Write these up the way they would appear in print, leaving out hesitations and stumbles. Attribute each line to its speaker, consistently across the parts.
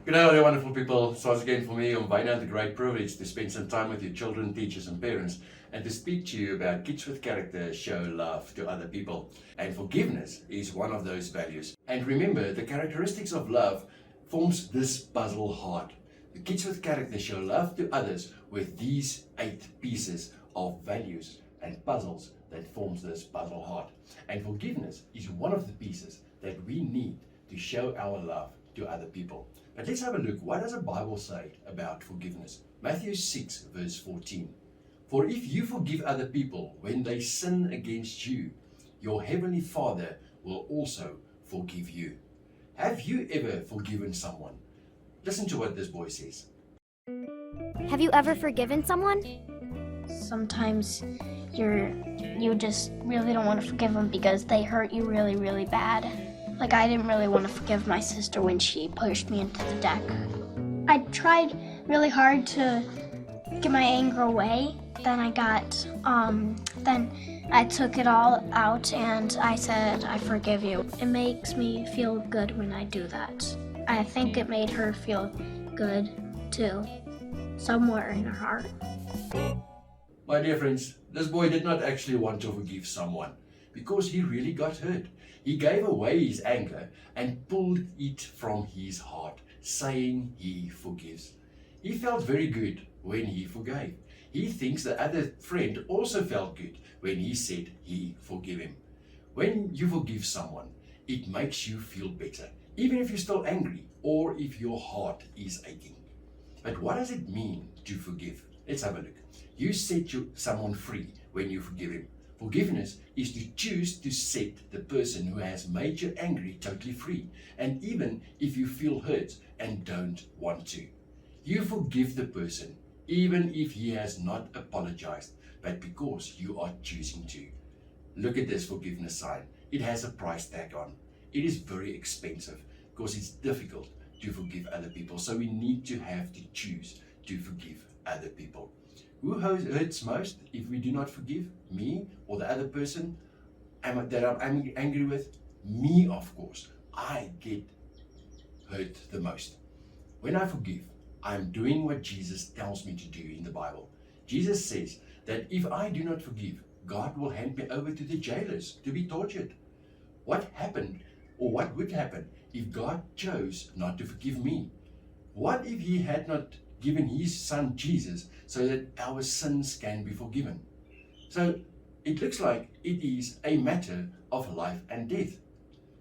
Speaker 1: Good day, all you wonderful people. So once again for me, Umbina, the great privilege to spend some time with your children, teachers and parents and to speak to you about kids with character show love to other people. And forgiveness is one of those values. And remember, the characteristics of love forms this puzzle heart. The kids with character show love to others with these 8 pieces of values and puzzles that forms this puzzle heart. And forgiveness is one of the pieces that we need to show our love to other people. But let's have a look. What does the Bible say about forgiveness? Matthew 6 verse 14. For if you forgive other people when they sin against you, your heavenly Father will also forgive you. Have you ever forgiven someone? Listen to what this boy says.
Speaker 2: Have you ever forgiven someone?
Speaker 3: Sometimes you just really don't want to forgive them because they hurt you really, really bad. Like, I didn't really want to forgive my sister when she pushed me into the deck. I tried really hard to get my anger away. Then I took it all out and I said, I forgive you. It makes me feel good when I do that. I think it made her feel good too, somewhere in her heart.
Speaker 1: My dear friends, this boy did not actually want to forgive someone because he really got hurt. He gave away his anger and pulled it from his heart, saying he forgives. He felt very good when he forgave. He thinks the other friend also felt good when he said he forgave him. When you forgive someone, it makes you feel better, even if you're still angry or if your heart is aching. But what does it mean to forgive? Let's have a look. You set someone free when you forgive him. Forgiveness is to choose to set the person who has made you angry totally free, and even if you feel hurt and don't want to. You forgive the person even if he has not apologized, but because you are choosing to. Look at this forgiveness sign. It has a price tag on. It is very expensive because it's difficult to forgive other people, so we need to have to choose to forgive other people. Who hurts most if we do not forgive? Me or the other person that I'm angry with? Me, of course. I get hurt the most. When I forgive, I'm doing what Jesus tells me to do in the Bible. Jesus says that if I do not forgive, God will hand me over to the jailers to be tortured. What happened, or what would happen, if God chose not to forgive me? What if He had not given His Son Jesus so that our sins can be forgiven? So it looks like it is a matter of life and death.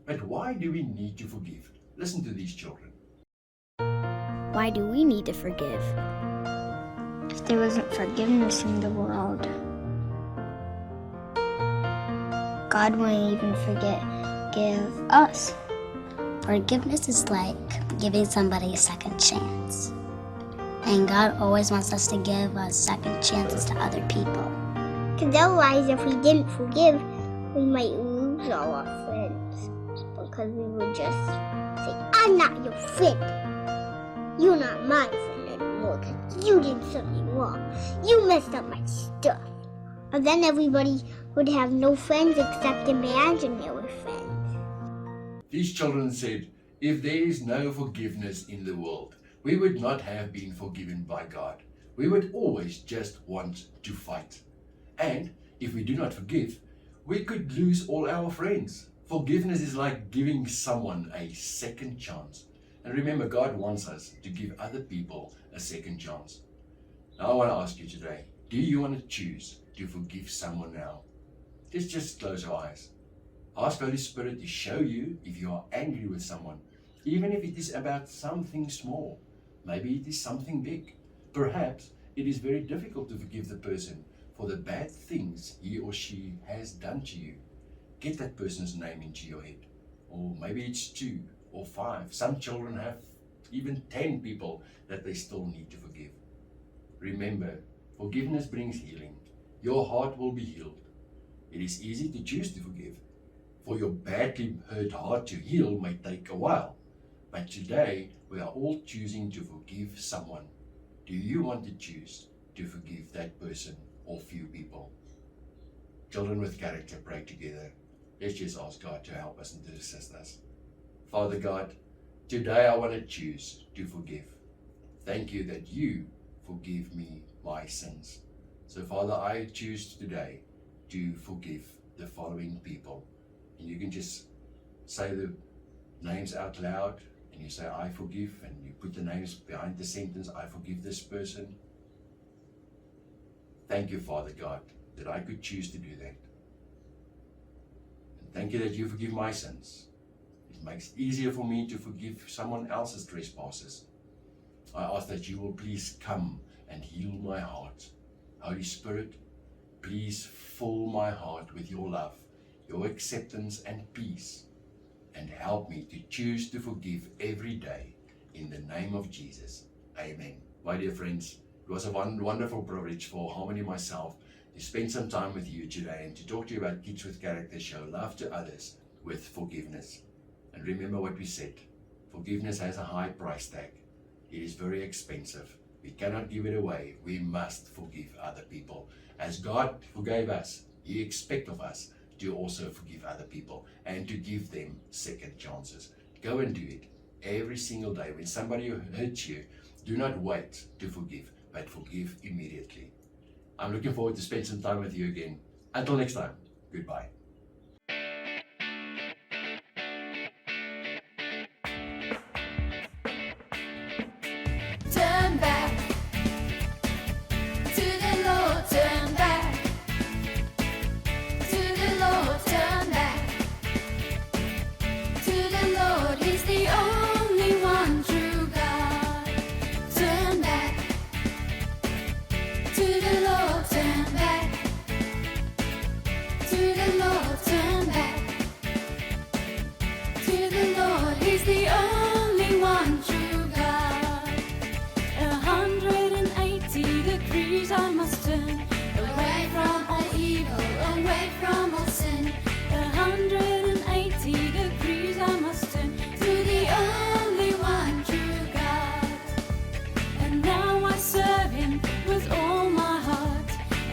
Speaker 1: But why do we need to forgive? Listen to these children.
Speaker 2: Why do we need to forgive?
Speaker 3: If there wasn't forgiveness in the world, God wouldn't even forgive us.
Speaker 4: Forgiveness is like giving somebody a second chance. And God always wants us to give us second chances to other people.
Speaker 5: Because otherwise, if we didn't forgive, we might lose all our friends. Because we would just say, I'm not your friend. You're not my friend anymore because you did something wrong. You messed up my stuff. And then everybody would have no friends except imaginary friends.
Speaker 1: These children said, if there is no forgiveness in the world, we would not have been forgiven by God. We would always just want to fight. And if we do not forgive, we could lose all our friends. Forgiveness is like giving someone a second chance. And remember, God wants us to give other people a second chance. Now I want to ask you today, do you want to choose to forgive someone now? Just close your eyes. Ask Holy Spirit to show you if you are angry with someone, even if it is about something small. Maybe it is something big. Perhaps it is very difficult to forgive the person for the bad things he or she has done to you. Get that person's name into your head. Or maybe it's 2 or 5. Some children have even 10 people that they still need to forgive. Remember, forgiveness brings healing. Your heart will be healed. It is easy to choose to forgive. For your badly hurt heart to heal may take a while. But today, we are all choosing to forgive someone. Do you want to choose to forgive that person or few people? Children with character, pray together. Let's just ask God to help us and to assist us. Father God, Today I want to choose to forgive. Thank you that you forgive me my sins. So Father, I choose today to forgive the following people. And you can just say the names out loud, and you say, I forgive, and you put the names behind the sentence, I forgive this person. Thank you, Father God, that I could choose to do that. And thank you that you forgive my sins. It makes it easier for me to forgive someone else's trespasses. I ask that you will please come and heal my heart. Holy Spirit, please fill my heart with your love, your acceptance and peace, and help me to choose to forgive every day in the name of Jesus. Amen. My dear friends, it was a wonderful privilege for Harmony and myself to spend some time with you today and to talk to you about Kids with Character Show Love to Others with Forgiveness. And remember what we said, forgiveness has a high price tag. It is very expensive. We cannot give it away. We must forgive other people. As God forgave us, He expects of us to also forgive other people and to give them second chances. Go and do it every single day. When somebody hurts you, do not wait to forgive, but forgive immediately. I'm looking forward to spend some time with you again. Until next time, goodbye.
Speaker 6: Turn back to the Lord, turn back to the Lord, turn back to the Lord. He's the only one true God. Turn back to the Lord, turn back to the Lord, turn back to the Lord. He's the only one true God. 180 degrees I must turn away from all evil, away from all sin. 180 degrees I must turn to the only one true God. And now I serve Him with all my heart.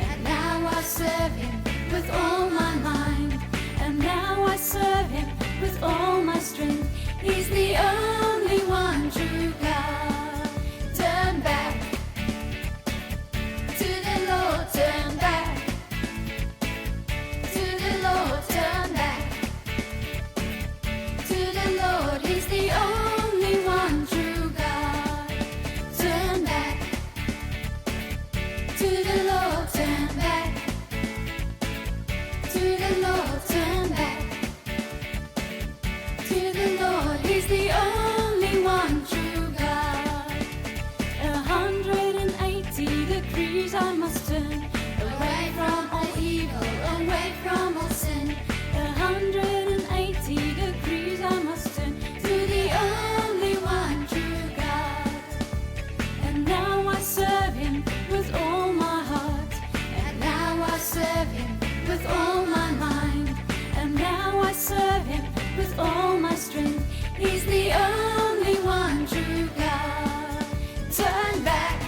Speaker 6: And now I serve Him with all my mind. And now I serve Him with all my strength. He's the only one true God. Turn back to the Lord, turn back to the Lord, turn back to the Lord. He's the only one true God. Turn back to the Lord, turn back to the Lord, turn back to the Lord. He's the only one true God. 180 degrees I must turn away from all evil, away from all sin. 180 degrees I must turn to the only one true God. And now I serve Him with all my heart. And now I serve Him with all my mind. And now I serve Him with all my strength. He's the only one true God. Turn back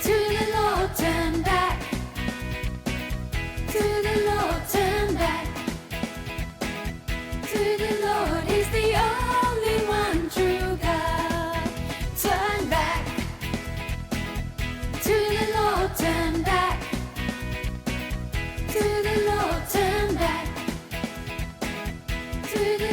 Speaker 6: to the Lord, turn back to the Lord, turn back to the Lord. He's the only one true God. Turn back to the Lord, turn back to the Lord, turn back to the